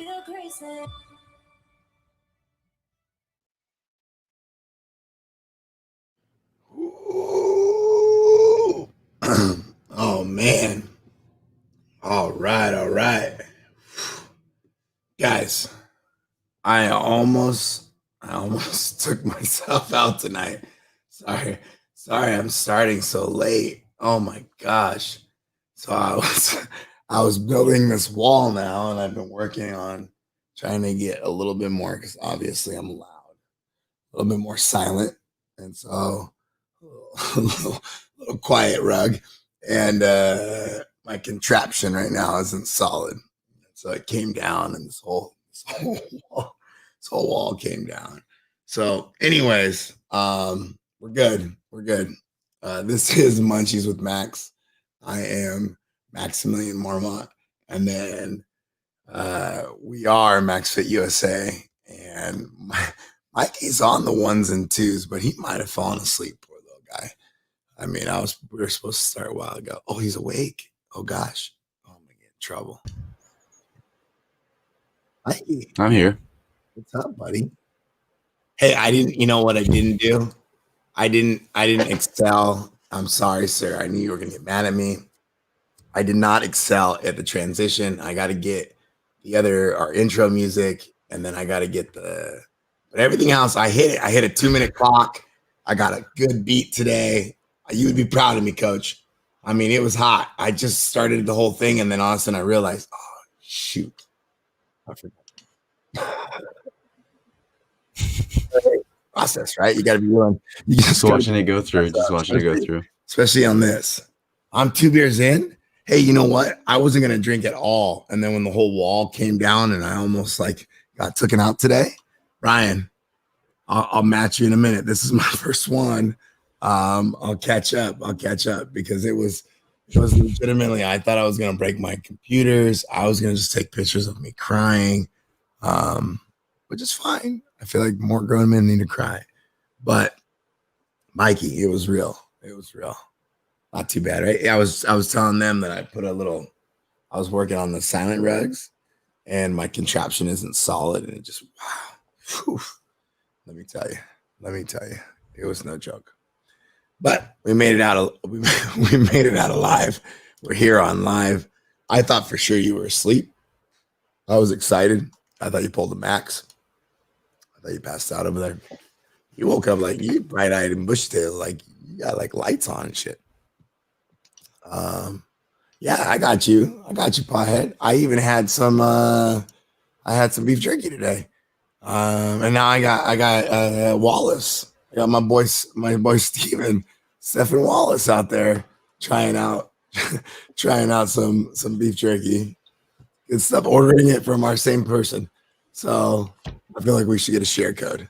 Ooh. Oh man. All right, all right. Guys, I almost took myself out tonight. Sorry. Sorry I'm starting so late. Oh my gosh. So I was building this wall now and I've been working on trying to get a little bit more because obviously I'm loud, a little bit more silent. And so a little quiet rug. And my contraption right now isn't solid. So it came down and this whole wall came down. So, anyways, we're good. We're good. This is Munchies with Max. I am Maximilian Marmont. And then we are Max Fit USA. And Mikey's on the ones and twos, but he might have fallen asleep, poor little guy. I mean, we were supposed to start a while ago. Oh, he's awake. Oh gosh. Oh, I'm gonna get in trouble. Mikey, I'm here. what's up, buddy? Hey, you know what I didn't do? I didn't excel. I'm sorry, sir. I knew you were gonna get mad at me. I did not excel at the transition. I gotta get our intro music, and then I gotta get but everything else, I hit it. I hit a 2-minute clock. I got a good beat today. You would be proud of me, coach. I mean, it was hot. I just started the whole thing, and then all of a sudden I realized, oh, shoot. I forgot. Process, right? You got to be willing. You Just watching it go through. Just watching it go through. Especially on this. I'm 2 beers in. Hey, you know what? I wasn't going to drink at all. And then when the whole wall came down and I almost got taken out today, Ryan, I'll match you in a minute. This is my first one. I'll catch up because it was legitimately, I thought I was going to break my computers. I was going to just take pictures of me crying, which is fine. I feel like more grown men need to cry, but Mikey, it was real. It was real. Not too bad, right? I was telling them that I was working on the silent rugs and my contraption isn't solid. And it just, wow. Whew. Let me tell you, it was no joke. But we made it out. We made it out alive. We're here on live. I thought for sure you were asleep. I was excited. I thought you pulled the max. I thought you passed out over there. You woke up like you bright-eyed and bushy-tailed, like you got like lights on and shit. Yeah, I got you, pothead. I even had some. I had some beef jerky today. And now I got Wallace. I got my boy Stephen Wallace out there trying out some beef jerky. Good stuff. Ordering it from our same person. So I feel like we should get a share code.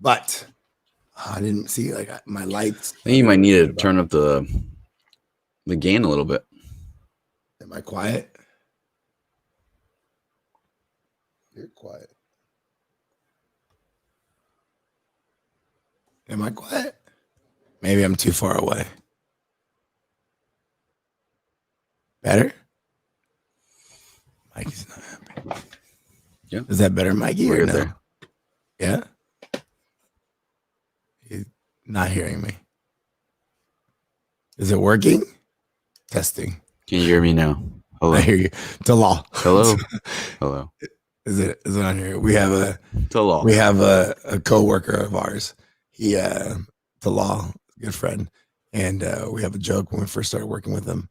But I didn't see my lights. I think you might need to turn up the gain a little bit. Am I quiet? You're quiet. Am I quiet? Maybe I'm too far away. Better? Mikey's not happy. Yeah. Is that better, Mikey? We're or good no? there. Yeah? He's not hearing me. Is it working? Testing. Can you hear me now? Hello. I hear you. Talal. Hello. Hello. Is it on here? We have Talal. a coworker of ours. He Talal, good friend. And we have a joke when we first started working with him.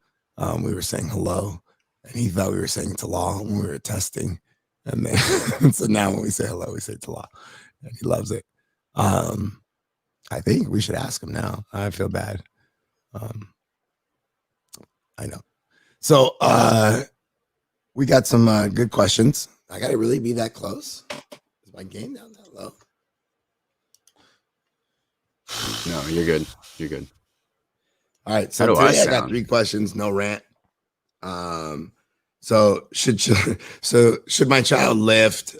We were saying hello, and he thought we were saying Talal when we were testing. And then so now when we say hello, we say Talal. And he loves it. I think we should ask him now. I feel bad. I know. So we got some good questions. I gotta really be that close. Is my gain down that low? No, you're good. You're good. All right. So today I got 3 questions, no rant. So should my child lift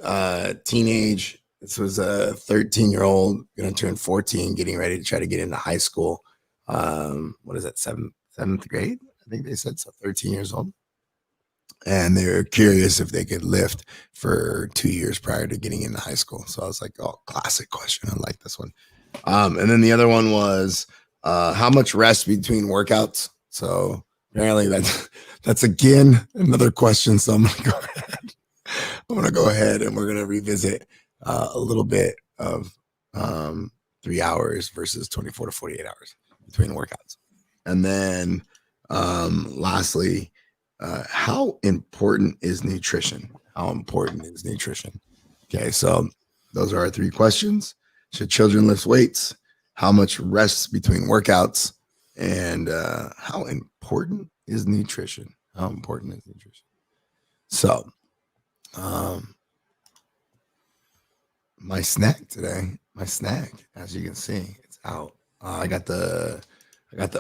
teenage? This was a 13-year-old gonna turn 14, getting ready to try to get into high school. What is that, seventh grade? I I think they said so, 13 years old. And they were curious if they could lift for 2 years prior to getting into high school. So I was like, oh, classic question. I like this one. And then the other one was how much rest between workouts. So apparently that's again another question. So I'm gonna go ahead and we're gonna revisit a little bit of 3 hours versus 24 to 48 hours between workouts. And then lastly, how important is nutrition? How important is nutrition? Okay, so those are our 3 questions. Should children lift weights? How much rest between workouts? And how important is nutrition? How important is nutrition? So, my snack today, as you can see, it's out. I got the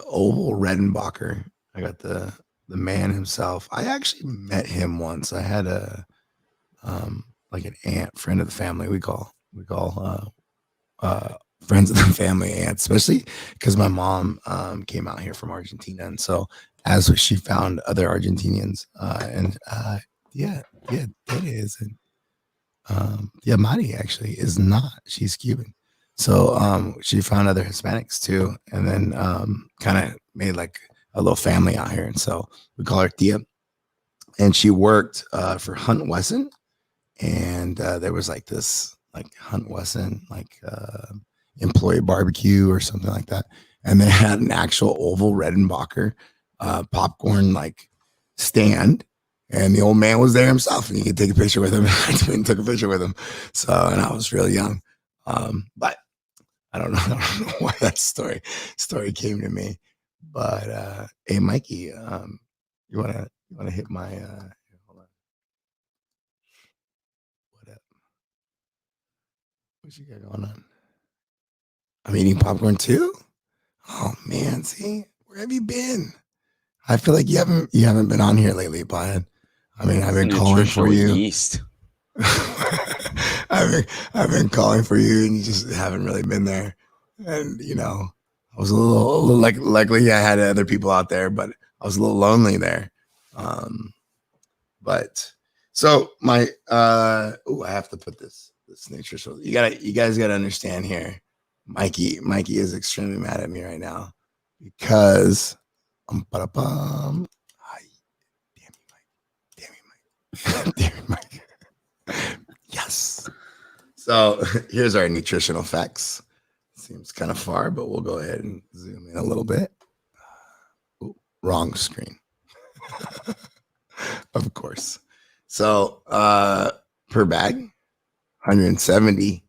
oval Redenbacher. I got the man himself. I actually met him once. I had a like an aunt, friend of the family. We call friends of the family aunts, especially because my mom came out here from Argentina, and so as she found other Argentinians, yeah, that is, and yeah, Mari actually is not. She's Cuban. So she found other Hispanics too, and then kind of made like a little family out here. And so we call her Tia. And she worked for Hunt Wesson. And there was like this like Hunt Wesson like employee barbecue or something like that. And they had an actual oval Redenbacher popcorn like stand. And the old man was there himself, and you could take a picture with him. I took a picture with him. So, and I was really young. But I don't know why that story came to me. But hey, Mikey, you wanna hit my hold on. What up? What you got going on? I'm eating popcorn too? Oh man, see, where have you been? I feel like you haven't been on here lately, Brian. I mean, I've been calling for you. Yeast. I've been calling for you, and you just haven't really been there. And I was a little like luckily I had other people out there, but I was a little lonely there. But so my I have to put this nutritional. You guys gotta understand here. Mikey is extremely mad at me right now because damn you, Mike. Yes. So here's our nutritional facts. Seems kind of far, but we'll go ahead and zoom in a little bit. Ooh, wrong screen. Of course. So per bag, 170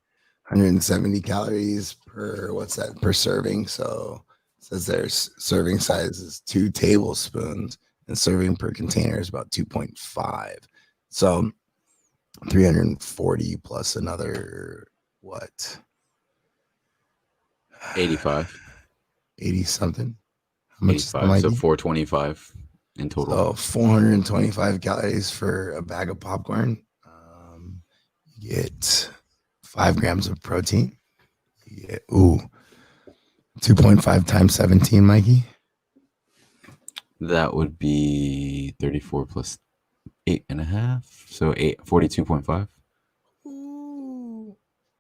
calories per serving. So it says there's serving size is 2 tablespoons, and serving per container is about 2.5. So 340 plus another what? 85. 80 something. How much 85, so 425 in total. So 425 calories for a bag of popcorn. You get 5 grams of protein. You get 2.5 times 17, Mikey. That would be 34 plus 8.5. So 42.5.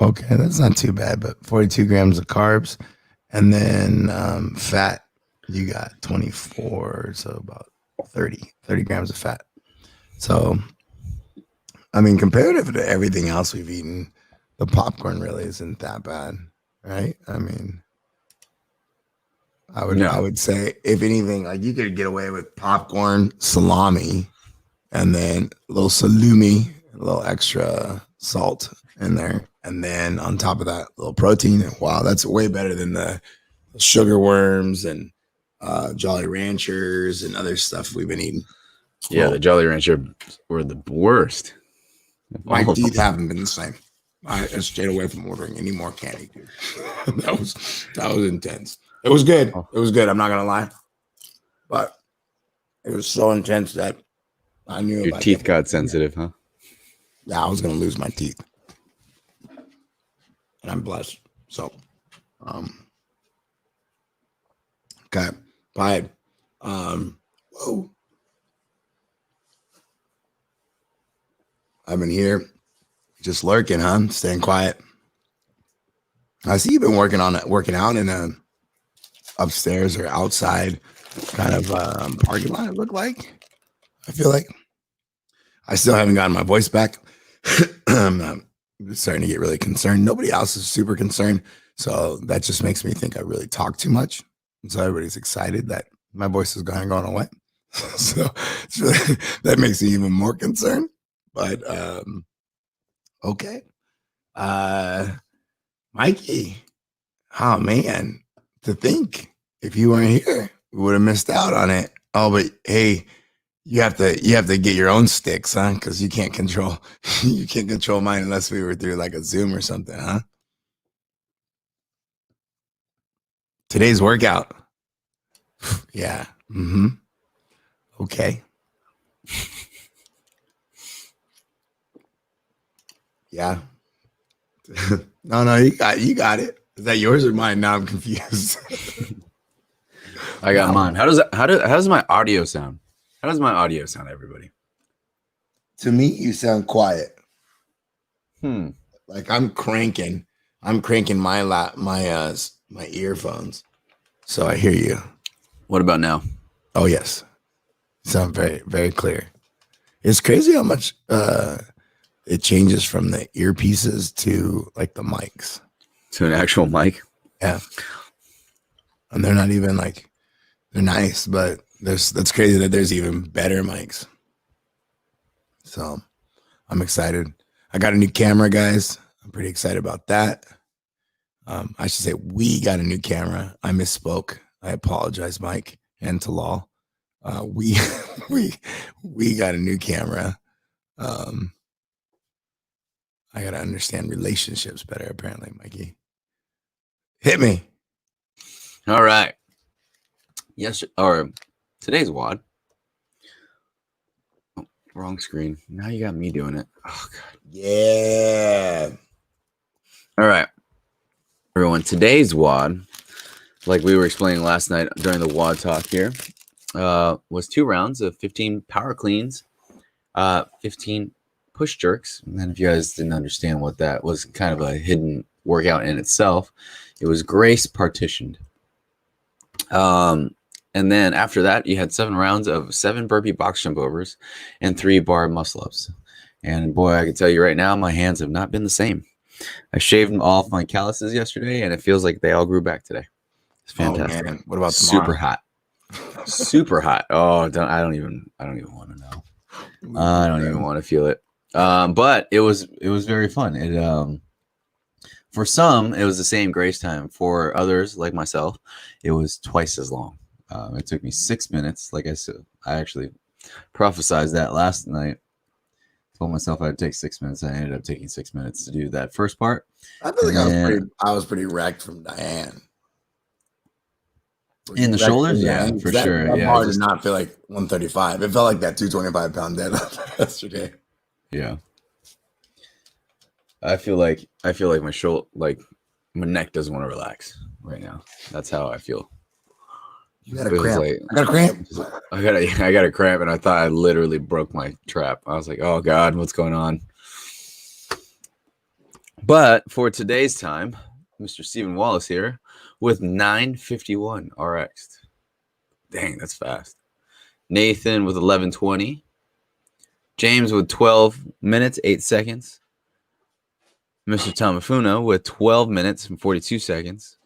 Okay, that's not too bad, but 42 grams of carbs. And then fat, you got 24, so about 30 grams of fat. So, I mean, comparative to everything else we've eaten, the popcorn really isn't that bad, right? I mean, I would say, if anything, like you could get away with popcorn, salami, and then a little salumi, a little extra salt in there. And then on top of that, a little protein. Wow, that's way better than the sugar worms and Jolly Ranchers and other stuff we've been eating. Yeah, the Jolly Rancher were the worst. My teeth haven't been the same. I stayed away from ordering any more candy, dude. that was intense. It was good. It was good. I'm not gonna lie, but it was so intense that I knew your teeth got sensitive, huh? Yeah, I was gonna lose my teeth, and I'm blessed. So, okay, bye. Whoa. I've been here just lurking, huh? Staying quiet. I see you've been working out in a upstairs or outside kind of parking lot, it looked like. I feel like I still haven't gotten my voice back. I'm starting to get really concerned. Nobody else is super concerned. So that just makes me think I really talk too much. And so everybody's excited that my voice is going away. So it's really, that makes me even more concerned. But okay. Mikey. Oh man. To think if you weren't here, we would have missed out on it. Oh, but hey, you have to get your own sticks, huh? Because you can't control mine unless we were through like a Zoom or something, huh? Today's workout. Yeah. Mm-hmm. Okay. Yeah. No, you got it. Is that yours or mine? Now I'm confused. I got mine. How does my audio sound? How does my audio sound, everybody? To me, you sound quiet. Like I'm cranking my earphones, so I hear you. What about now? Oh yes, sound very, very clear. It's crazy how much it changes from the earpieces to like the mics to an actual mic. Yeah, and they're not even like they're nice, but that's crazy that there's even better mics. So I'm excited. I got a new camera, guys. I'm pretty excited about that. I should say we got a new camera. I misspoke. I apologize, Mike and Talal. We got a new camera. I got to understand relationships better, apparently, Mikey. Hit me. All right. Yes, or today's WOD. Oh, wrong screen. Now you got me doing it. Oh, God. Yeah. All right. Everyone, today's WOD, like we were explaining last night during the WOD talk here, was 2 rounds of 15 power cleans, 15 push jerks. And then if you guys didn't understand what that was, kind of a hidden workout in itself, it was Grace partitioned. And then after that, you had 7 rounds of 7 burpee box jump overs and 3 bar muscle ups. And boy, I can tell you right now, my hands have not been the same. I shaved off my calluses yesterday, and it feels like they all grew back today. It's fantastic. Oh, man. What about tomorrow? Super hot? Super hot. Oh, I don't even want to know. I don't even want to feel it. But it was very fun. It for some it was the same grace time. For others, like myself, it was twice as long. It took me 6 minutes. Like I said, I actually prophesized that last night. Told myself I'd take 6 minutes. I ended up taking 6 minutes to do that first part. I feel like I was pretty wrecked from Diane. In the shoulders? Yeah, for sure. That yeah, bar did not feel like 135. It felt like that 225-pound deadlift yesterday. Yeah. I feel like my shoulder, like my neck doesn't want to relax right now. That's how I feel. You got a cramp. I got a cramp. I got a cramp, and I thought I literally broke my trap. I was like, oh God, what's going on? But for today's time, Mr. Stephen Wallace here with 9:51 RX. Dang, that's fast. Nathan with 11:20. James with 12 minutes, 8 seconds. Mr. Tamafuna with 12 minutes and 42 seconds.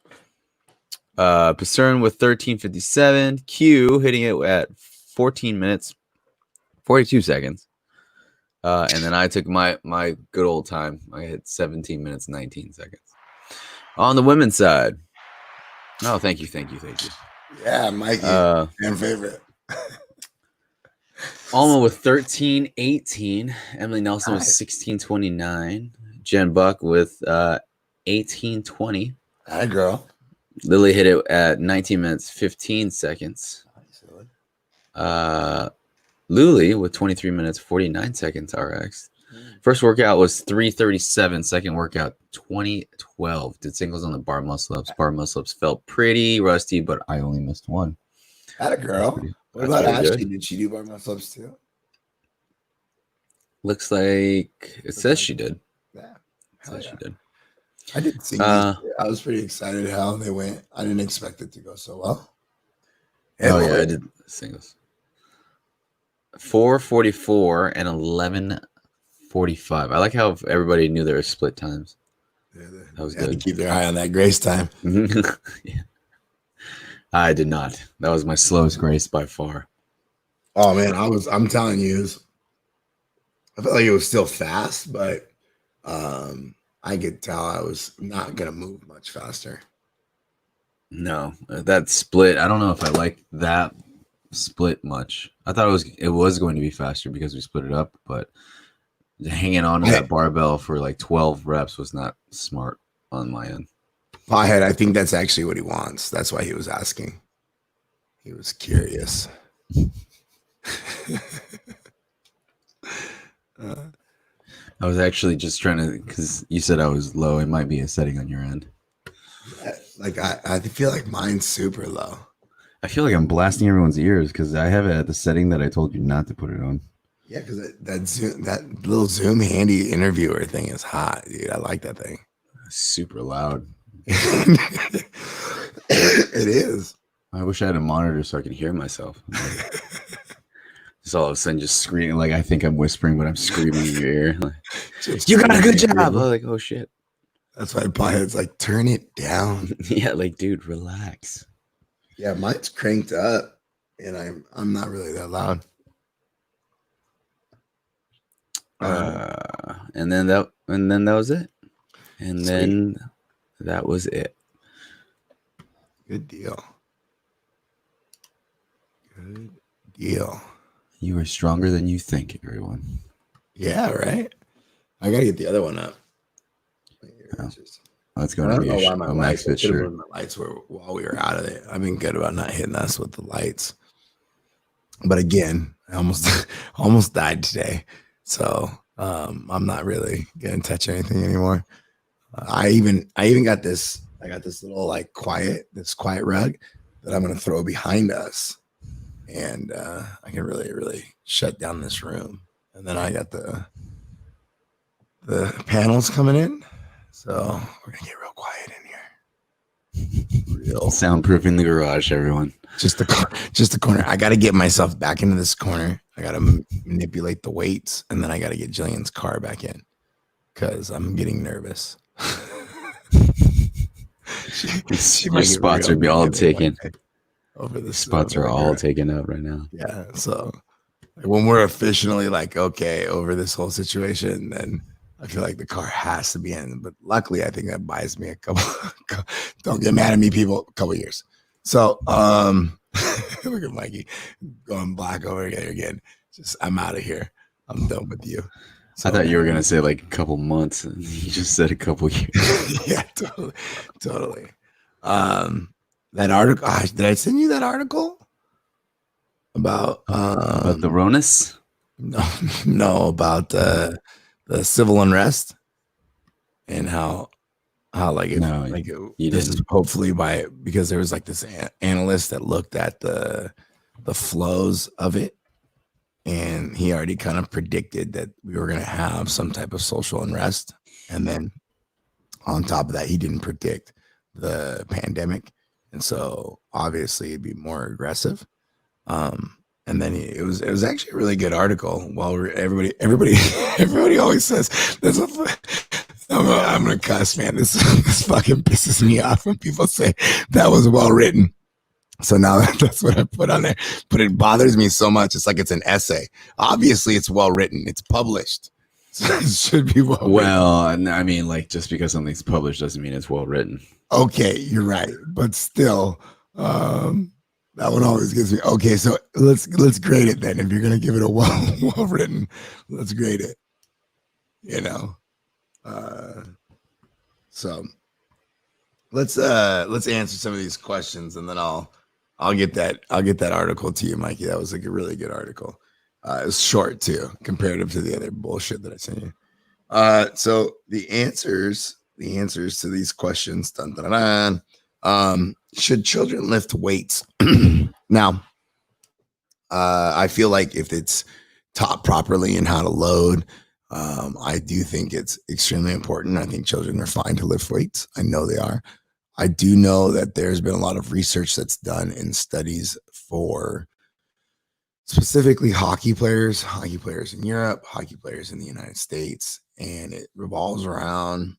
Pacern with 13:57. Q hitting it at 14 minutes, 42 seconds. And then I took my good old time. I hit 17 minutes, 19 seconds. On the women's side. Oh, thank you. Yeah, Mikey, fan favorite. Alma with 13:18. Emily Nelson with 16:29. Jen Buck with 18:20. Hi, girl. Lily hit it at 19 minutes, 15 seconds. Luli with 23 minutes, 49 seconds RX. First workout was 3:37. Second workout, 20:12. Did singles on the bar muscle ups. Bar muscle ups felt pretty rusty, but I only missed one. Had a girl. What That's about very Ashley? good. Did she do bar muscle ups too? Looks like it says she did. Yeah. Hell Says yeah. she did. I did sing. I was pretty excited how they went. I didn't expect it to go so well. Oh yeah, I did singles. 4:44 and 11:45. I like how everybody knew there were split times. Yeah, That was they had to good. keep their eye on that grace time. Yeah. I did not. That was my slowest grace by far. Oh man, I'm telling you, I felt like it was still fast, but I could tell I was not gonna move much faster. No, that split. I don't know if I like that split much. I thought it was going to be faster because we split it up, but hanging on to that barbell for like 12 reps was not smart on my end. Pothead, I think that's actually what he wants. That's why he was asking. He was curious. I was actually just trying to, because you said I was low. It might be a setting on your end. Yeah, like I feel like mine's super low. I feel like I'm blasting everyone's ears because I have it at the setting that I told you not to put it on. Yeah, because that little Zoom handy interviewer thing is hot, dude. I like that thing. Super loud. It is. I wish I had a monitor so I could hear myself. Just all of a sudden just screaming, like I think I'm whispering, but I'm screaming in your ear. Like, you got a good job. I was like, oh shit. That's why Pothead's like, turn it down. Yeah, like dude, relax. Yeah, mine's cranked up, and I'm not really that loud. And then that was it. And sweet. Then that was it. Good deal. Good deal. You are stronger than you think, everyone. Yeah, right. I gotta get the other one up. Oh. That's going to be a max fit shirt. My lights were while we were out of it. I've been good about not hitting us with the lights. But again, I almost died today. So I'm not really gonna touch anything anymore. I even got this. I got this little like quiet rug that I'm gonna throw behind us, and I can really shut down this room. And then I got the panels coming in, so we're gonna get real quiet in here. Real soundproofing the garage, everyone. Just the corner. I got to get myself back into this corner. I got to manipulate the weights, and then I got to get Jillian's car back in because I'm getting nervous. Your spots are all taken. Over the spots are all taken up right now. Yeah. So when we're officially like, okay, over this whole situation, then I feel like the car has to be in. But luckily, I think that buys me a couple. Don't get mad at me, people. A couple years. So, look at Mikey going black over again. Just, I'm out of here. I'm done with you. So, I thought you were gonna say like a couple months, and you just said a couple years. Yeah, totally. That article. Did I send you that article about the Ronus? No, about the civil unrest and how like it, no, like you this didn't. Is hopefully because there was like this analyst that looked at the flows of it, and he already kind of predicted that we were going to have some type of social unrest, and then on top of that, he didn't predict the pandemic, and so obviously it'd be more aggressive. And then it was actually a really good article. While everybody always says this. I'm gonna cuss, man. This fucking pisses me off when people say that was well written. So now that's what I put on there. But it bothers me so much. It's like it's an essay. Obviously, it's well written. It's published. So it should be well written. Well, I mean, like just because something's published doesn't mean it's well written. Okay, you're right. But still, that one always gets me. Okay, so let's grade it then. If you're gonna give it a well written, let's grade it. You know. So let's answer some of these questions, and then I'll get that article to you, Mikey. That was like a really good article. It was short too, comparative to the other bullshit that I sent you. So the answers to these questions. Dun, dun, dun, dun. Should children lift weights? Now, I feel like if it's taught properly and how to load, I do think it's extremely important. I think children are fine to lift weights. I know they are. I do know that there's been a lot of research that's done in studies for specifically hockey players in Europe, hockey players in the United States, and it revolves around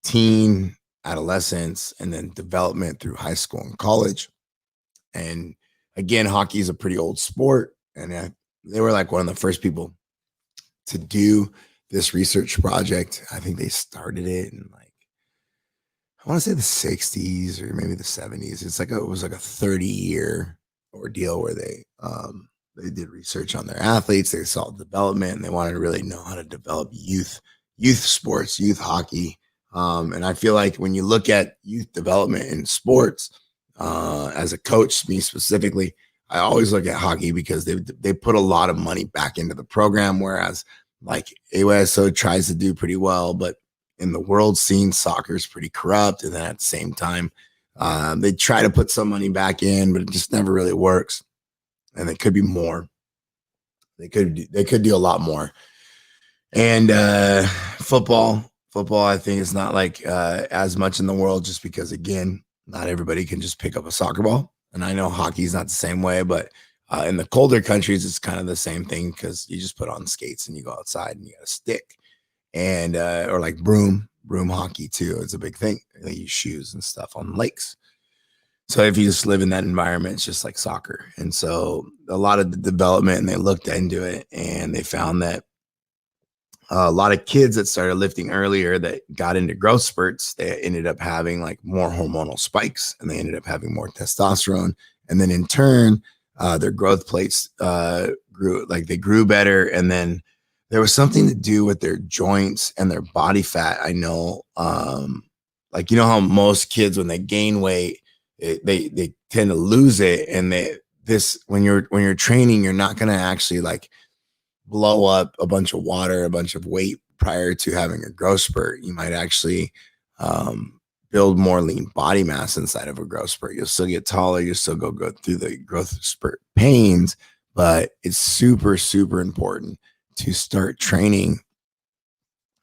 teen, adolescence, and then development through high school and college. And again, hockey is a pretty old sport, and they were like one of the first people to do this research project. I think they started it in like, I want to say the 60s or maybe the 70s. It was like a 30-year ordeal where they did research on their athletes. They saw development, and they wanted to really know how to develop youth sports, youth hockey. And I feel like when you look at youth development in sports, as a coach, me specifically, I always look at hockey because they put a lot of money back into the program, whereas like AYSO tries to do pretty well, but in the world scene, soccer is pretty corrupt. And then at the same time, they try to put some money back in, but it just never really works. And it could be more. They could do a lot more. And football, I think is not like as much in the world, just because again, not everybody can just pick up a soccer ball. And I know hockey is not the same way, but in the colder countries, it's kind of the same thing because you just put on skates and you go outside and you got a stick. And or like broom hockey too. It's a big thing. They use shoes and stuff on lakes. So if you just live in that environment, it's just like soccer. And so a lot of the development, and they looked into it, and they found that a lot of kids that started lifting earlier that got into growth spurts, they ended up having like more hormonal spikes, and they ended up having more testosterone. And then in turn, their growth plates grew better. And then there was something to do with their joints and their body fat. I know, like, you know how most kids, when they gain weight, they tend to lose it. And when you're training, you're not going to actually like blow up a bunch of water, a bunch of weight prior to having a growth spurt. You might actually build more lean body mass inside of a growth spurt. You'll still get taller. You'll still go through the growth spurt pains, but it's super, super important to start training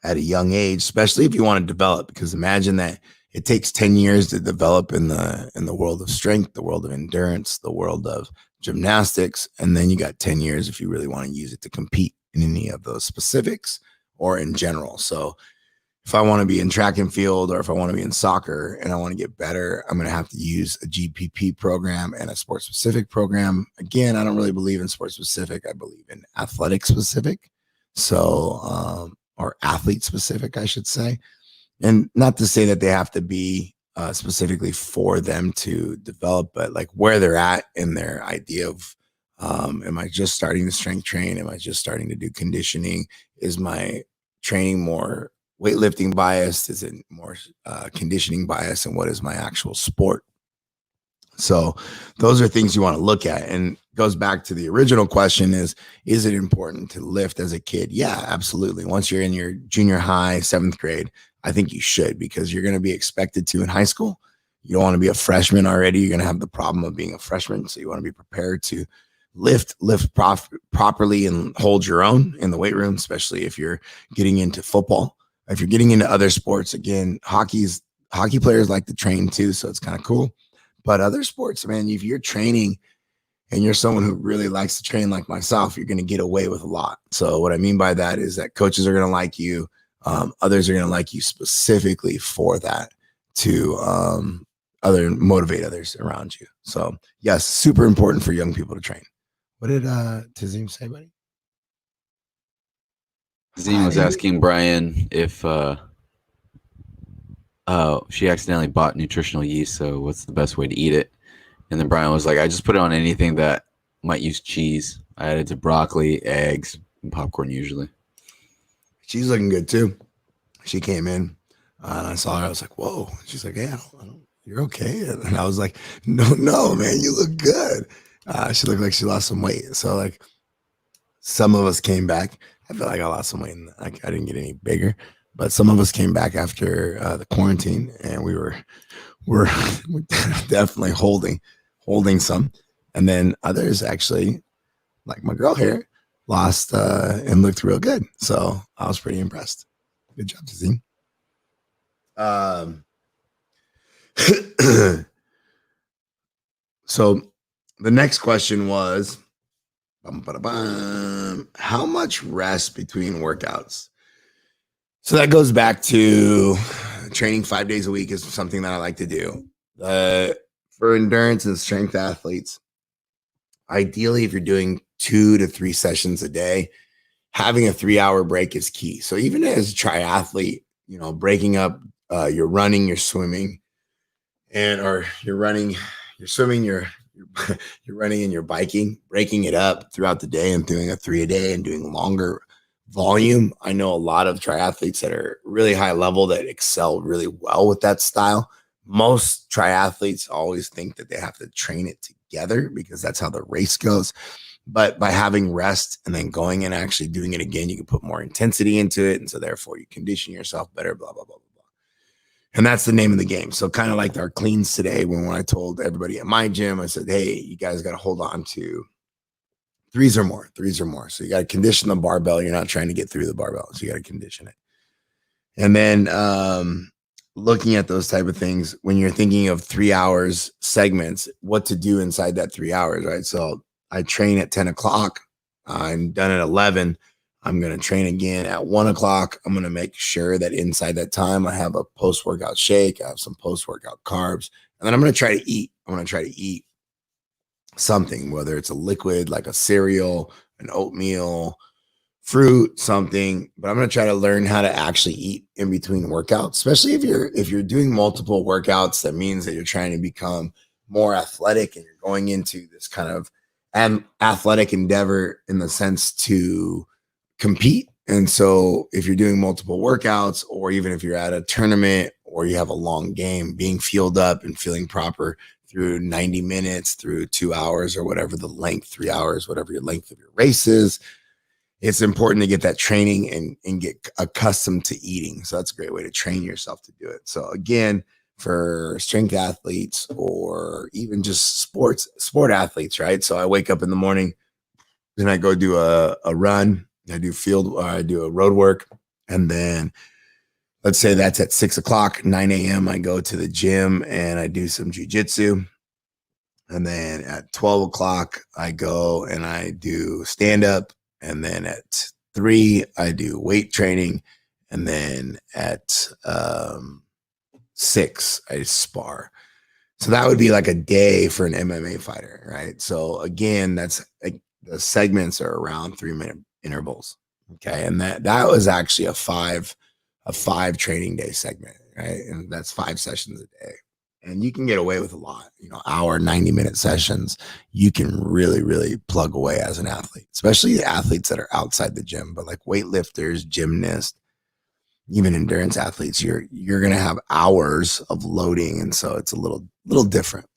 at a young age, especially if you want to develop, because imagine that it takes 10 years to develop in the world of strength, the world of endurance, the world of gymnastics. And then you got 10 years if you really want to use it to compete in any of those specifics or in general. So if I want to be in track and field, or if I want to be in soccer and I want to get better, I'm going to have to use a GPP program and a sports specific program. Again, I don't really believe in sports specific. I believe in athletic specific. So, or athlete specific, I should say. And not to say that they have to be specifically for them to develop, but like where they're at in their idea of, am I just starting to strength train? Am I just starting to do conditioning? Is my training more weightlifting biased? Is it more conditioning bias? And what is my actual sport? So those are things you want to look at. And goes back to the original question is it important to lift as a kid? Yeah, absolutely. Once you're in your junior high, 7th grade, I think you should, because you're going to be expected to in high school. You don't want to be a freshman already. You're going to have the problem of being a freshman. So you want to be prepared to lift properly and hold your own in the weight room, especially if you're getting into football. If you're getting into other sports, again, hockey players like to train too. So it's kind of cool. But other sports, man, if you're training and you're someone who really likes to train like myself, you're going to get away with a lot. So what I mean by that is that coaches are going to like you. Others are going to like you specifically for that, to motivate others around you. So yes, super important for young people to train. What did Tazim say, buddy? Tazim was asking Brian if she accidentally bought nutritional yeast, so what's the best way to eat it? And then Brian was like, I just put it on anything that might use cheese. I add it to broccoli, eggs, and popcorn usually. She's looking good too. She came in and I saw her. I was like, whoa. She's like, hey, you're okay. And I was like, no, man, you look good. She looked like she lost some weight. So like some of us came back. I feel like I lost some weight and I didn't get any bigger. But some of us came back after the quarantine, and we're definitely holding some. And then others actually, like my girl here, lost and looked real good. So I was pretty impressed. Good job, Tazine. So the next question was, how much rest between workouts? So that goes back to training 5 days a week is something that I like to do. For endurance and strength athletes, ideally, if you're doing 2 to 3 sessions a day, having a 3-hour break is key. So even as a triathlete, breaking up your running, your swimming, or you're running, you're swimming, you're running and you're biking, breaking it up throughout the day and doing a 3 a day and doing longer volume. I know a lot of triathletes that are really high level that excel really well with that style. Most triathletes always think that they have to train it together because that's how the race goes. But by having rest and then going and actually doing it again, you can put more intensity into it. And so therefore you condition yourself better, blah, blah, blah, blah, blah. And that's the name of the game. So kind of like our cleans today, when I told everybody at my gym, I said, hey, you guys got to hold on to threes or more. So you got to condition the barbell. You're not trying to get through the barbell. So you got to condition it. And then looking at those type of things, when you're thinking of 3 hours segments, what to do inside that 3 hours, right? So I train at 10 o'clock. I'm done at 11. I'm going to train again at 1 o'clock. I'm going to make sure that inside that time, I have a post-workout shake. I have some post-workout carbs. And then I'm going to try to eat. I'm going to try to eat something, whether it's a liquid like a cereal, an oatmeal, fruit, something. But I'm going to try to learn how to actually eat in between workouts, especially if you're doing multiple workouts. That means that you're trying to become more athletic and you're going into this kind of athletic endeavor in the sense to compete. And so if you're doing multiple workouts, or even if you're at a tournament or you have a long game, being fueled up and feeling proper through 90 minutes, through 2 hours, or whatever the length, 3 hours, whatever your length of your race is, it's important to get that training and get accustomed to eating. So that's a great way to train yourself to do it. So again, for strength athletes or even just sport athletes, right? So I wake up in the morning and I go do a run. I do a road work. And then let's say that's at 6 o'clock, 9 a.m. I go to the gym and I do some jujitsu. And then at 12 o'clock, I go and I do stand up. And then at 3, I do weight training. And then at 6, I spar. So that would be like a day for an MMA fighter, right? So again, that's the segments are around 3-minute intervals. Okay. And that was actually a five training day segment, right? And that's 5 sessions a day. And you can get away with a lot, hour, 90-minute sessions. You can really, really plug away as an athlete, especially the athletes that are outside the gym, but like weightlifters, gymnasts, even endurance athletes, you're going to have hours of loading. And so it's a little different.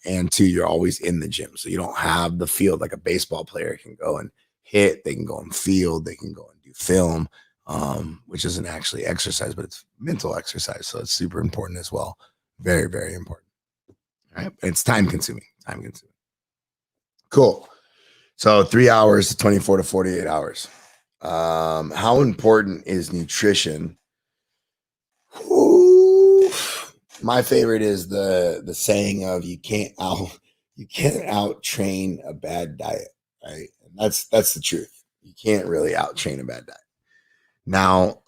And 2, you're always in the gym. So you don't have the field like a baseball player can go and hit, they can go and field, they can go and do film, which isn't actually exercise, but it's mental exercise. So it's super important as well. Very, very important. All right. It's time consuming. Cool. So 3 hours to 24 to 48 hours. How important is nutrition? Ooh, my favorite is the saying of you can't out train a bad diet, right? And that's the truth. You can't really out train a bad diet. Now,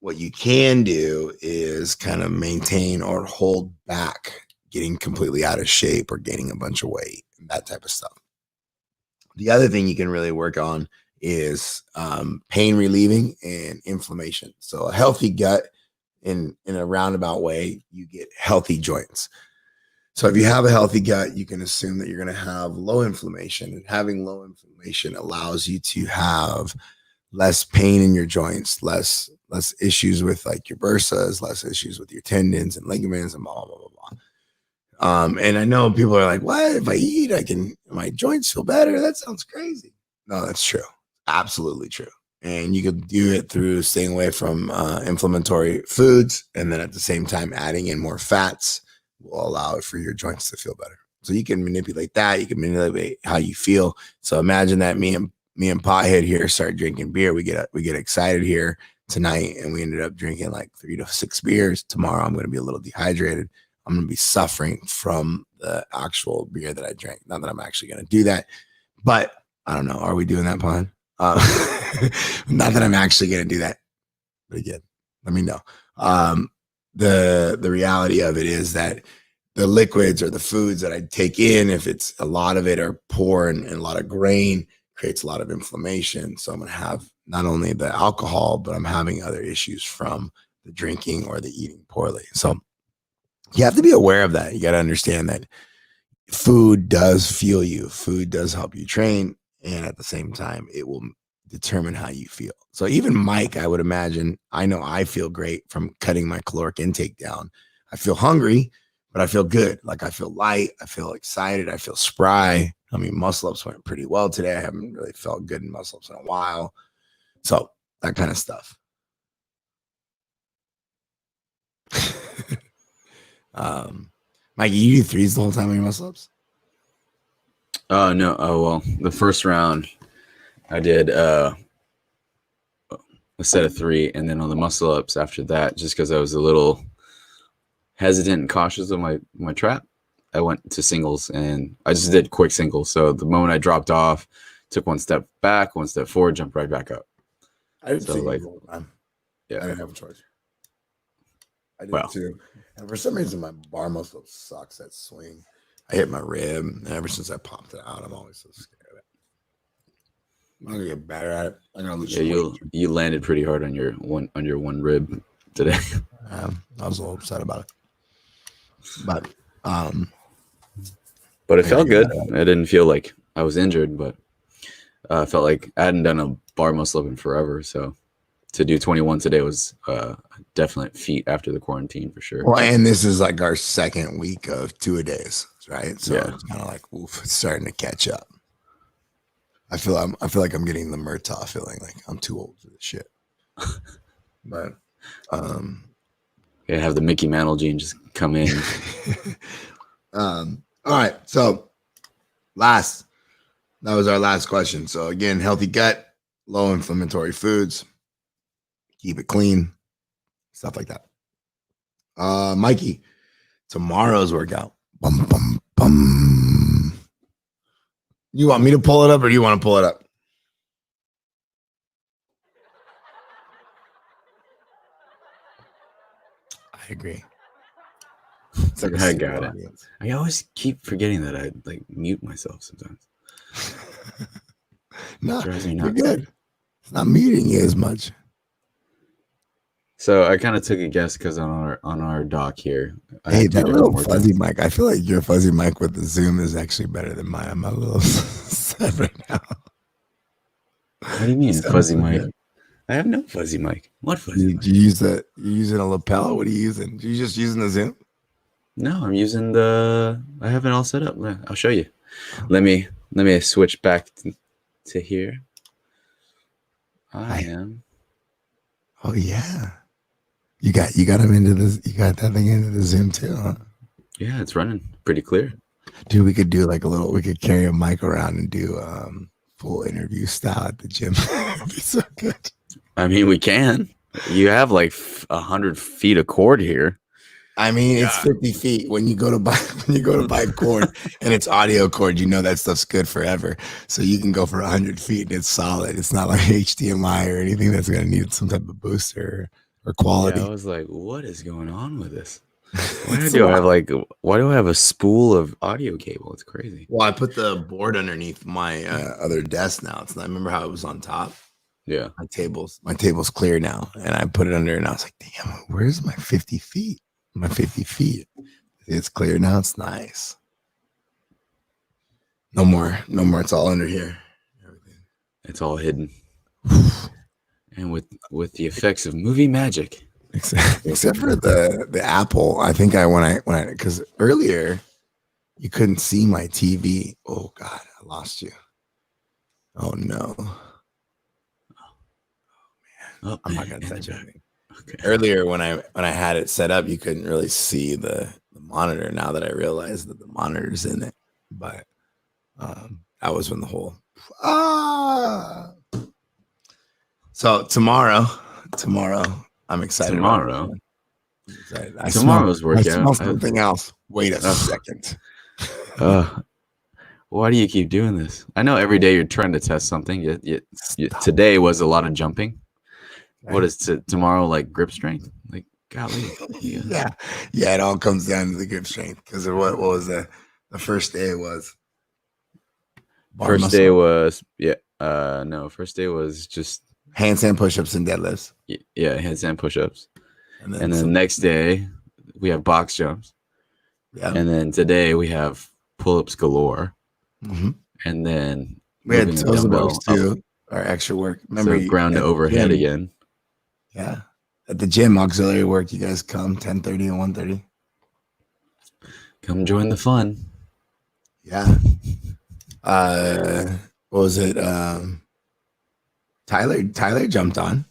what you can do is kind of maintain or hold back getting completely out of shape or gaining a bunch of weight and that type of stuff. The other thing you can really work on is pain relieving and inflammation. So a healthy gut, in a roundabout way, you get healthy joints. So if you have a healthy gut, you can assume that you're going to have low inflammation, and having low inflammation allows you to have less pain in your joints, less issues with like your bursas, less issues with your tendons and ligaments and blah, blah, blah, blah. And I know people are like, what? If I eat, my joints feel better. That sounds crazy. No, that's true. Absolutely true. And you could do it through staying away from inflammatory foods. And then at the same time, adding in more fats will allow it for your joints to feel better. So you can manipulate that. You can manipulate how you feel. So imagine that me and Pothead here start drinking beer. We get excited here tonight, and we ended up drinking like 3 to 6 beers. Tomorrow I'm going to be a little dehydrated. I'm going to be suffering from the actual beer that I drank. Not that I'm actually going to do that, but I don't know. Are we doing that, Pon? Not that I'm actually going to do that, but again, let me know. The reality of it is that the liquids or the foods that I take in, if it's a lot of it are poor and a lot of grain, creates a lot of inflammation. So I'm going to have not only the alcohol, but I'm having other issues from the drinking or the eating poorly. So you have to be aware of that. You got to understand that food does fuel you. Food does help you train. And at the same time, it will determine how you feel. So even Mike, I would imagine, I know I feel great from cutting my caloric intake down. I feel hungry, but I feel good. Like I feel light. I feel excited. I feel spry. I mean, muscle ups went pretty well today. I haven't really felt good in muscle ups in a while. So that kind of stuff. Mikey, you do threes the whole time on your muscle ups? No. Oh, well, the first round I did a set of 3, and then on the muscle ups after that, just because I was a little hesitant and cautious of my trap, I went to singles, and I just did quick singles. So the moment I dropped off, took 1 step back, 1 step forward, jumped right back up. I did So like, yeah, I didn't have a choice. I did well, too. And for some reason, my bar muscle sucks at swing. I hit my rib, and ever since I popped it out, I'm always so scared of it. I'm gonna get better at it. I'm gonna lose you landed pretty hard on your one rib today. I was a little upset about it, but it felt good. I didn't feel like I was injured, but I felt like I hadn't done a bar muscle up in forever. So to do 21 today was a definite feat after the quarantine for sure. Well, and this is like our second week of 2-a-days, right? So yeah. It's kind of like, oof, it's starting to catch up. I feel like I'm getting the Murtaugh feeling, like I'm too old for this shit. But have the Mickey Mantle gene just come in. All right, so that was our last question. So again, healthy gut, low inflammatory foods, keep it clean, stuff like that. Mikey, tomorrow's workout. Bum, bum, bum. You want me to pull it up, or do you want to pull it up? I agree. It's like I got it. I always keep forgetting that I like mute myself sometimes. No, you're good. It's not muting you as much. So I kind of took a guess because on our doc here, hey, that little fuzzy mic. I feel like your fuzzy mic with the Zoom is actually better than mine. I'm a little sad right now. What do you mean fuzzy mic? Good. I have no fuzzy mic. What fuzzy mic? You using a lapel? What are you using? Are you just using the Zoom? No, I'm using I have it all set up. I'll show you. Let me switch back to here. I am. Oh yeah. You got him into this. You got that thing into the Zoom too, huh? Yeah, it's running pretty clear. Dude, we could do we could carry a mic around and do full interview style at the gym. It'd be so good. I mean, we can. You have like 100 feet of cord here. I mean, it's 50 feet. When you go to buy a cord and it's audio cord, you know that stuff's good forever. So you can go for 100 feet and it's solid. It's not like HDMI or anything that's going to need some type of booster or quality. Yeah, I was like, what is going on with this? Why do I have a spool of audio cable? It's crazy. Well, I put the board underneath my other desk now. It's not. I remember how it was on top. Yeah, my table's clear now, and I put it under, and I was like, damn, where's my 50 feet? My 50 feet. It's clear now. It's nice. No more. It's all under here. Everything. It's all hidden. And with the effects of movie magic. Except for the Apple. I think when I because earlier you couldn't see my TV. Oh God, I lost you. Oh no. Oh man. I'm not gonna touch anything. Okay. Earlier when I had it set up, you couldn't really see the monitor now that I realize that the monitor's in it. But that was when the whole So tomorrow, I'm excited. Tomorrow, Tomorrow's workout. I smell something else. Wait a second. Why do you keep doing this? I know every day you're trying to test something. Today was a lot of jumping. Right. What is tomorrow like grip strength? Like, golly. Yeah. It all comes down to the grip strength because of what was the first day was. First day was first day was just handstand push-ups and deadlifts. Yeah, handstand push-ups. And then the next day we have box jumps. Yeah. And then today we have pull-ups galore. Mm-hmm. And then we had dumbbells too. Our extra work. Remember, so ground to overhead again. Yeah. At the gym, auxiliary work, you guys come 10:30 and 1:30. Come join the fun. Yeah. What was it? Tyler jumped on.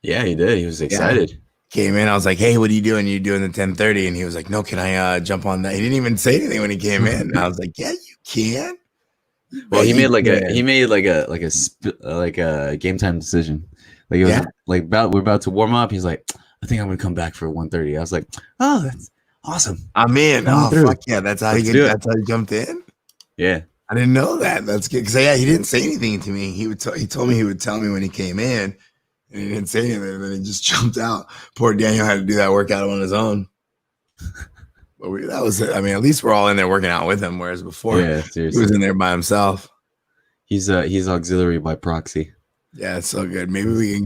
Yeah, he did. He was excited. Yeah. Came in. I was like, "Hey, what are you doing? You doing the 10:30?" And he was like, "No, can I jump on that?" He didn't even say anything when he came in. And I was like, "Yeah, you can." Well, he made like a game time decision. Like it was we're about to warm up. He's like, "I think I'm gonna come back for 1:30." I was like, "Oh, that's awesome. I'm in." Fuck yeah, that's how he jumped in. Yeah. I didn't know that. That's good. Because he didn't say anything to me. He told me he would tell me when he came in, and he didn't say anything. And then he just jumped out. Poor Daniel had to do that workout on his own. But that was it. I mean, at least we're all in there working out with him. Whereas before, he was in there by himself. He's auxiliary by proxy. Yeah, it's so good. Maybe we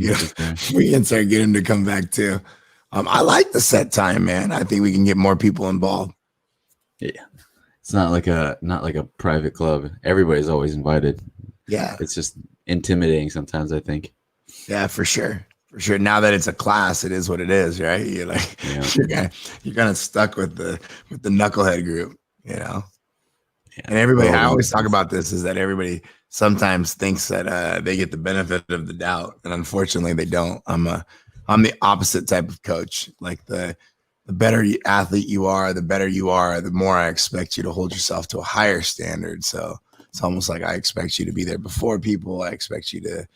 can start getting him to come back too. I like the set time, man. I think we can get more people involved. Yeah. It's not like a private club. Everybody's always invited. Yeah. It's just intimidating sometimes, I think. Yeah, for sure. For sure. Now that it's a class, it is what it is, right? You're like you're kind of stuck with the knucklehead group, you know. Yeah. And everybody, I always talk about this, is that everybody sometimes thinks that they get the benefit of the doubt, and unfortunately they don't. I'm the opposite type of coach. Like the better athlete you are, the more I expect you to hold yourself to a higher standard. So it's almost like I expect you to be there before people. I expect you to,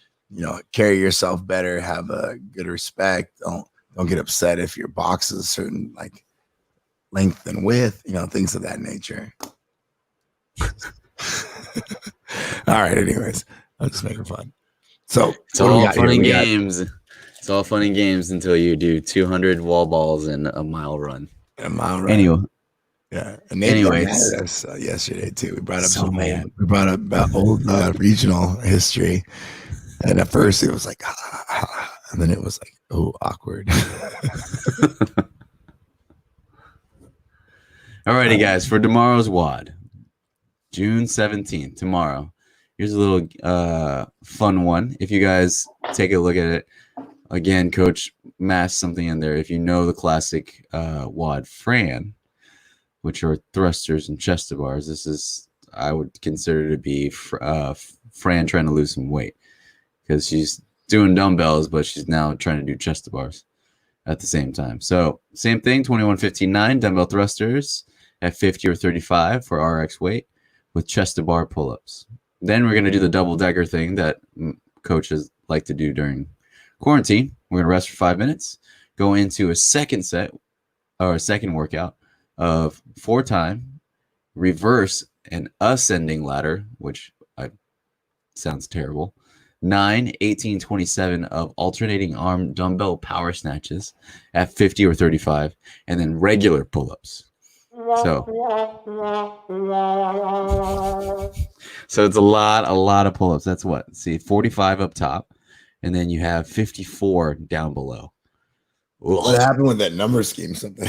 carry yourself better, have a good respect. Don't get upset if your box is a certain like length and width, things of that nature. All right. Anyways, I'm just making fun. So it's all fun and games. It's all fun and games until you do 200 wall balls and a mile run. Anyway. Yeah. And anyways, us yesterday too. We brought up about old regional history, and at first it was like, and then it was like, oh, awkward. Alrighty, guys, for tomorrow's WOD, June 17th, tomorrow. Here's a little fun one. If you guys take a look at it, again, Coach mashed something in there. If you know the classic WOD Fran, which are thrusters and chest to bars, this is, I would consider to be Fran trying to lose some weight, because she's doing dumbbells, but she's now trying to do chest to bars at the same time. So same thing, 21:59 dumbbell thrusters at 50 or 35 for RX weight with chest to bar pull-ups. Then we're going to do the double decker thing that coaches like to do during quarantine. We're going to rest for 5 minutes, go into a second set or a second workout of 4-time reverse and ascending ladder, which sounds terrible. 9, 18, 27 of alternating arm dumbbell power snatches at 50 or 35, and then regular pull-ups. So it's a lot of pull-ups. That's what? See, 45 up top, and then you have 54 down below. What happened with that number scheme? Something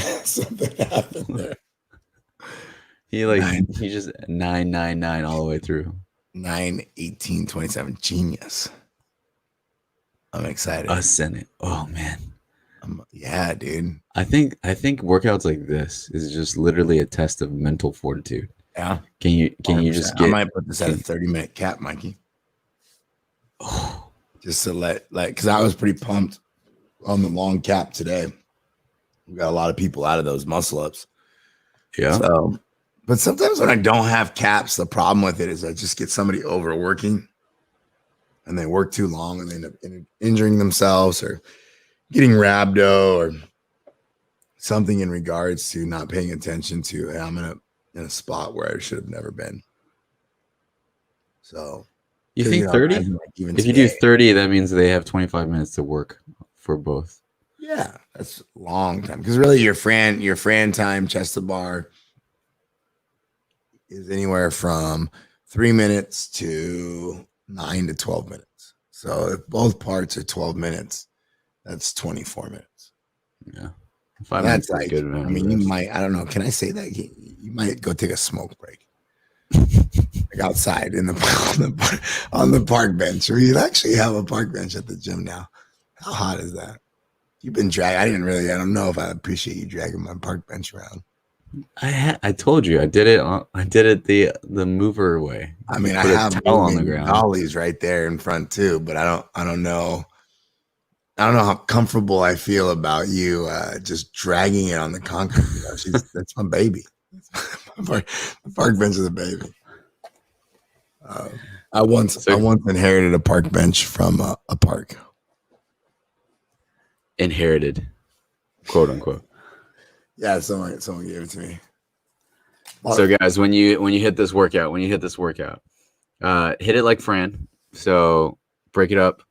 happened there. He just 999 all the way through. 9, 18, 27. Genius. I'm excited. Ascendant. Oh man. Yeah, dude. I think workouts like this is just literally a test of mental fortitude. Yeah. Can you just get? I might put this at a 30-minute cap, Mikey. Oh, just to because I was pretty pumped on the long cap today. We got a lot of people out of those muscle ups. Yeah. So, but sometimes when I don't have caps, the problem with it is I just get somebody overworking and they work too long and they end up injuring themselves or getting rhabdo or something in regards to not paying attention to, hey, I'm in a spot where I should have never been. So you think 30? Like even if today, you do 30, that means they have 25 minutes to work for both. Yeah, that's a long time. Because really your Fran time chest to bar is anywhere from 3 minutes to 9 to 12 minutes. So if both parts are 12 minutes, that's 24 minutes. Yeah. 5 minutes that's is like, good, man. I mean, you might, I don't know. Can I say that? You might go take a smoke break. Like outside in on the park bench. We actually have a park bench at the gym now. How hot is that? You've been dragging. I don't know if I appreciate you dragging my park bench around. I told you I did it. I did it the mover way. I mean, put I have a towel on the ground. dollies right there in front too, but I don't know. I don't know how comfortable I feel about you just dragging it on the concrete. You know, that's my baby. The park bench is a baby. I once inherited a park bench from a park. Inherited, quote unquote. Yeah, someone gave it to me. So guys, when you hit this workout, hit it like Fran. So break it up,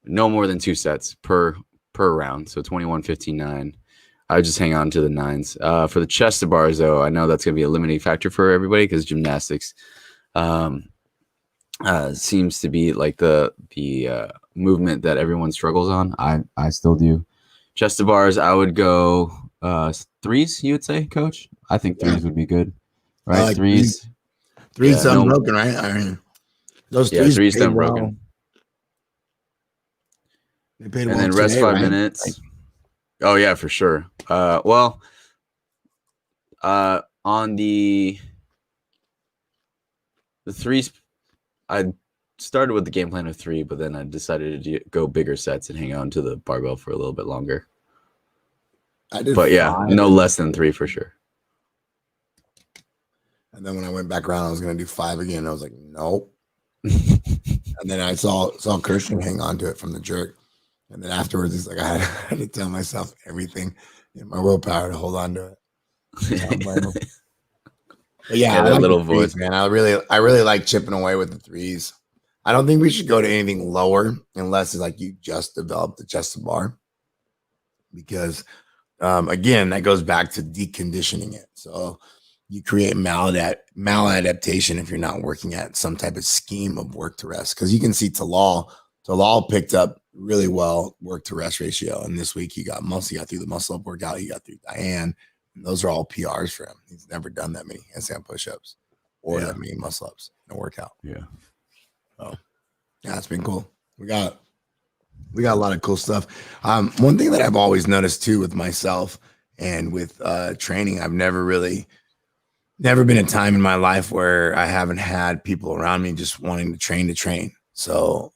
no more than 2 sets per round. So 21, 15, 9. I would just hang on to the 9s. For the chest to bars, though, I know that's going to be a limiting factor for everybody because gymnastics seems to be like the movement that everyone struggles on. I still do. Chest to bars, I would go 3s. You would say, Coach? I think 3s would be good, right? Like 3s. 3's unbroken, right? I mean, those 3's paid unbroken. well. They paid and well then rest today, 5 right? minutes. Oh yeah, for sure. On the 3s, I started with the game plan of 3, but then I decided to go bigger sets and hang on to the barbell for a little bit longer. I did, but yeah, no less than 3 for sure. And then when I went back around, I was going to do 5 again. I was like, nope. And then I saw Christian hang on to it from the jerk. And then afterwards, it's like I had to tell myself everything in my willpower to hold on to it. But yeah, that like little 3s, voice, man. I really like chipping away with the 3s. I don't think we should go to anything lower unless it's like you just developed the chest to bar, because again, that goes back to deconditioning it. So you create maladaptation if you're not working at some type of scheme of work to rest. Because you can see Talal picked up really well work to rest ratio, and this week he got through the muscle up workout, he got through Diane. Those are all PRs for him. He's never done that many handstand push-ups or that many muscle ups in a workout. Yeah. So yeah, it's been cool. We got a lot of cool stuff. One thing that I've always noticed too with myself and with training, I've never been a time in my life where I haven't had people around me just wanting to train. So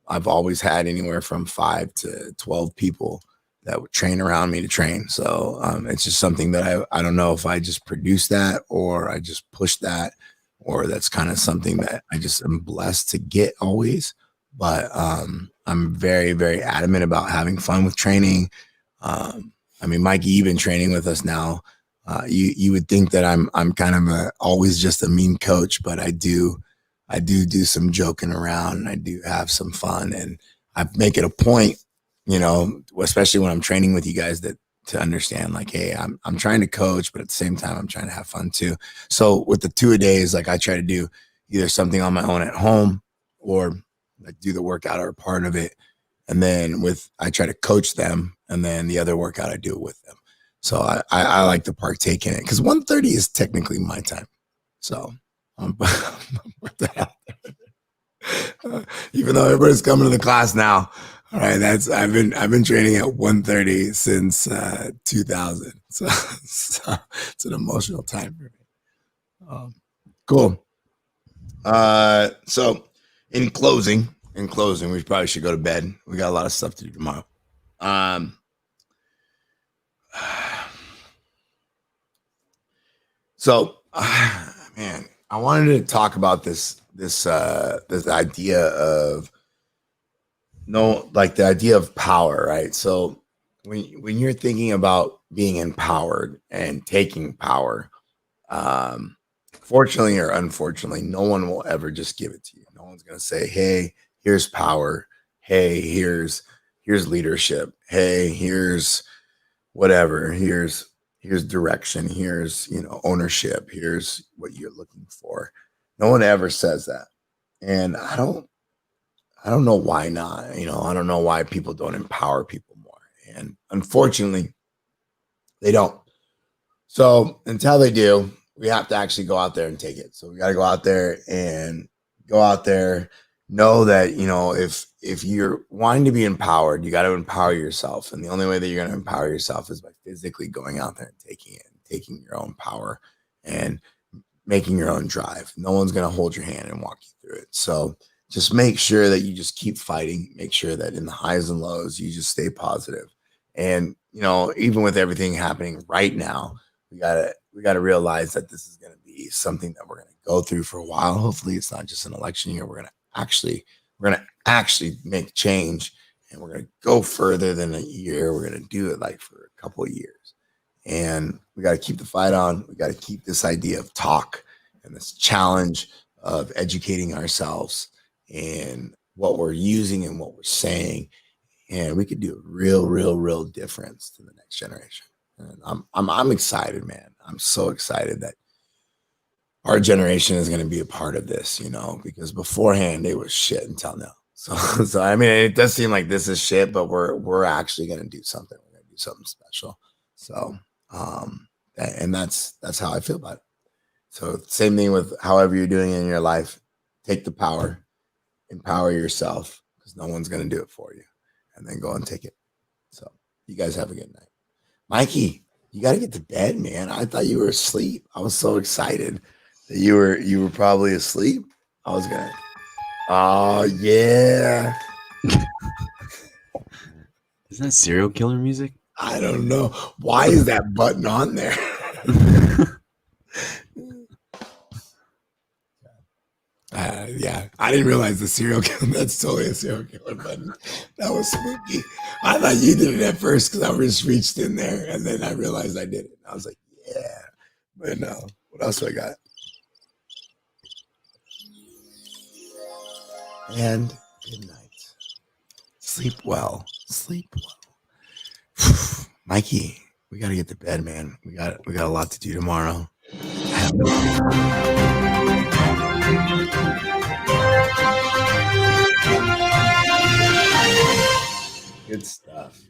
I've always had anywhere from 5 to 12 people that would train around me to train. So it's just something that I don't know if I just produce that or I just push that, or that's kind of something that I just am blessed to get always. But I'm very, very adamant about having fun with training. I mean, Mikey, you've been training with us now. You would think that I'm kind of always just a mean coach, but I do some joking around and I do have some fun, and I make it a point, you know, especially when I'm training with you guys, that to understand like, hey, I'm trying to coach, but at the same time, I'm trying to have fun too. So with the 2-a-days, like I try to do either something on my own at home or like do the workout or part of it. And then I try to coach them, and then the other workout I do it with them. So I like to partake in it because 1:30 is technically my time. So even though everybody's coming to the class now, all right, I've been training at 1:30 since 2000. So it's an emotional time for me. Cool. So in closing, we probably should go to bed. We got a lot of stuff to do tomorrow. So, man, I wanted to talk about this idea of the idea of power, right? So when you're thinking about being empowered and taking power, um, fortunately or unfortunately, no one will ever just give it to you. No one's gonna say, "Hey, here's power. Hey, here's leadership. Hey, here's whatever. Here's direction. Here's ownership. Here's what you're looking for." No one ever says that, and I don't know why not. I don't know why people don't empower people more, and unfortunately, they don't. So until they do, we have to actually go out there and take it. So we got to go out there, know that if you're wanting to be empowered, you got to empower yourself, and the only way that you're going to empower yourself is by physically going out there and taking it, and taking your own power, and making your own drive. No one's going to hold your hand and walk you through it. So just make sure that you just keep fighting. Make sure that in the highs and lows, you just stay positive. And even with everything happening right now, we gotta realize that this is gonna be something that we're gonna go through for a while. Hopefully, it's not just an election year. We're gonna actually make change, and we're gonna go further than a year. We're gonna do it like for a couple of years, and we got to keep the fight on. We got to keep this idea of talk and this challenge of educating ourselves and what we're using and what we're saying, and we could do a real difference to the next generation. And I'm excited, man. I'm so excited that our generation is going to be a part of this, because beforehand it was shit until now. So I mean, it does seem like this is shit, but we're actually going to do something. We're going to do something special. So, and that's how I feel about it. So same thing with however you're doing it in your life. Take the power, empower yourself, because no one's going to do it for you, and then go and take it. So you guys have a good night. Mikey, you got to get to bed, man. I thought you were asleep. I was so excited that you were probably asleep. I was gonna. Oh yeah. Isn't that serial killer music? I don't know. Why is that button on there? Yeah, I didn't realize the serial killer. That's totally a serial killer button. That was spooky. I thought you did it at first because I just reached in there, and then I realized I did it. I was like, yeah. But no. What else do I got? And good night. Sleep well. Sleep well. Mikey, we got to get to bed, man. We got a lot to do tomorrow. Good stuff.